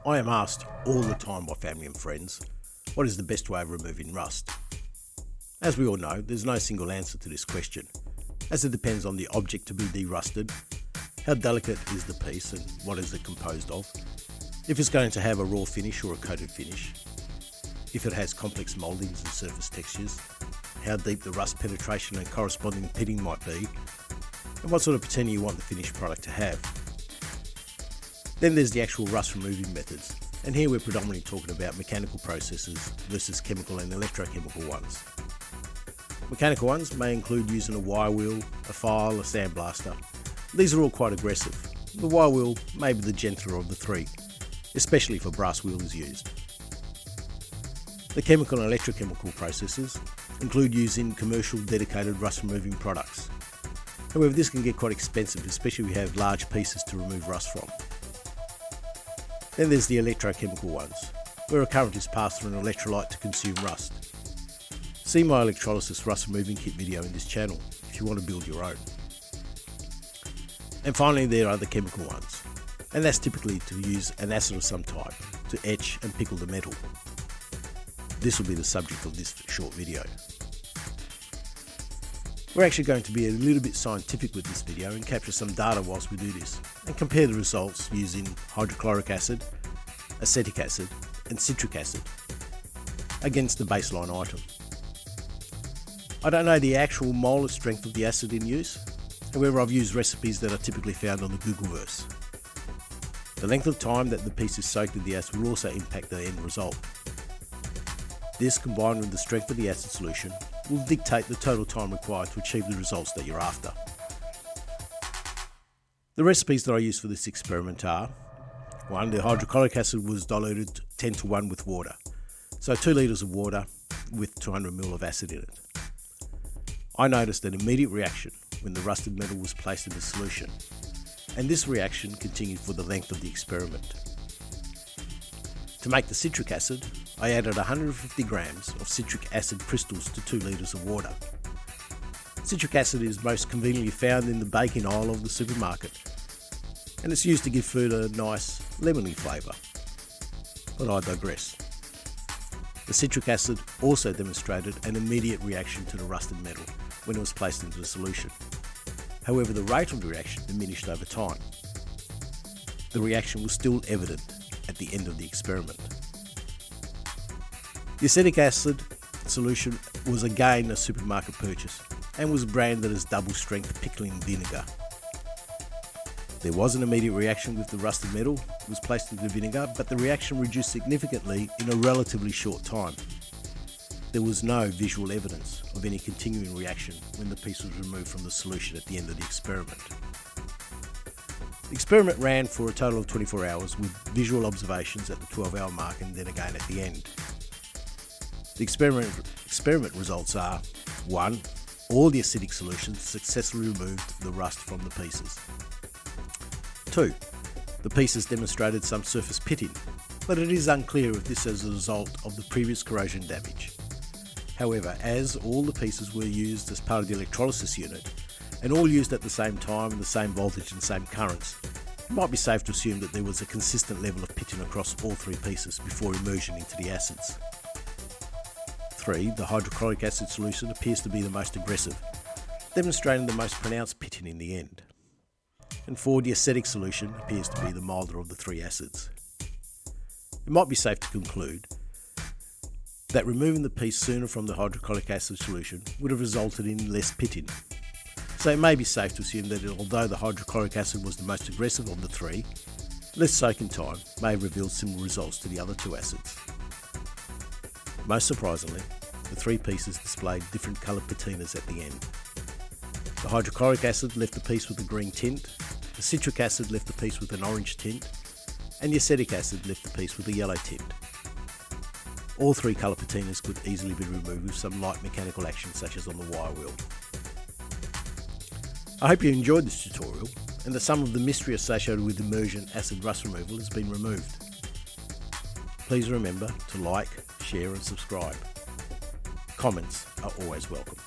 I am asked all the time by family and friends, what is the best way of removing rust? As we all know, there's no single answer to this question, as it depends on the object to be derusted, how delicate is the piece and what is it composed of, if it's going to have a raw finish or a coated finish, if it has complex mouldings and surface textures, how deep the rust penetration and corresponding pitting might be, and what sort of patina you want the finished product to have. Then there's the actual rust removing methods, and here we're predominantly talking about mechanical processes versus chemical and electrochemical ones. Mechanical ones may include using a wire wheel, a file, a sandblaster. These are all quite aggressive. The wire wheel may be the gentler of the three, especially if a brass wheel is used. The chemical and electrochemical processes include using commercial dedicated rust removing products. However, this can get quite expensive, especially if you have large pieces to remove rust from. Then there's the electrochemical ones, where a current is passed through an electrolyte to consume rust. See my electrolysis rust removing kit video in this channel if you want to build your own. And finally, there are the chemical ones, and that's typically to use an acid of some type to etch and pickle the metal. This will be the subject of this short video. We're actually going to be a little bit scientific with this video and capture some data whilst we do this, and compare the results using hydrochloric acid, acetic acid and citric acid against the baseline item. I don't know the actual molar strength of the acid in use, however I've used recipes that are typically found on the Googleverse. The length of time that the piece is soaked in the acid will also impact the end result. This, combined with the strength of the acid solution, will dictate the total time required to achieve the results that you're after. The recipes that I used for this experiment are: 1. The hydrochloric acid was diluted 10 to 1 with water, so 2 litres of water with 200 ml of acid in it. I noticed an immediate reaction when the rusted metal was placed in the solution, and this reaction continued for the length of the experiment. To make the citric acid, I added 150 grams of citric acid crystals to 2 litres of water. Citric acid is most conveniently found in the baking aisle of the supermarket, and it's used to give food a nice lemony flavour. But I digress. The citric acid also demonstrated an immediate reaction to the rusted metal when it was placed into the solution. However, the rate of the reaction diminished over time. The reaction was still evident at the end of the experiment. The acetic acid solution was again a supermarket purchase and was branded as double strength pickling vinegar. There was an immediate reaction with the rusted metal that was placed into the vinegar, but the reaction reduced significantly in a relatively short time. There was no visual evidence of any continuing reaction when the piece was removed from the solution at the end of the experiment. The experiment ran for a total of 24 hours with visual observations at the 12-hour mark and then again at the end. The experiment results are: 1. All the acidic solutions successfully removed the rust from the pieces. 2. The pieces demonstrated some surface pitting, but it is unclear if this is a result of the previous corrosion damage. However, as all the pieces were used as part of the electrolysis unit, and all used at the same time, the same voltage and same currents, it might be safe to assume that there was a consistent level of pitting across all 3 pieces before immersion into the acids. 3. The hydrochloric acid solution appears to be the most aggressive, demonstrating the most pronounced pitting in the end. And 4. The acetic solution appears to be the milder of the 3 acids. It might be safe to conclude that removing the piece sooner from the hydrochloric acid solution would have resulted in less pitting. So it may be safe to assume that although the hydrochloric acid was the most aggressive of the 3, less soaking time may have revealed similar results to the other 2 acids. Most surprisingly, the 3 pieces displayed different coloured patinas at the end. The hydrochloric acid left the piece with a green tint, the citric acid left the piece with an orange tint, and the acetic acid left the piece with a yellow tint. All 3 colour patinas could easily be removed with some light mechanical action such as on the wire wheel. I hope you enjoyed this tutorial and that some of the mystery associated with immersion acid rust removal has been removed. Please remember to like, share and subscribe. Comments are always welcome.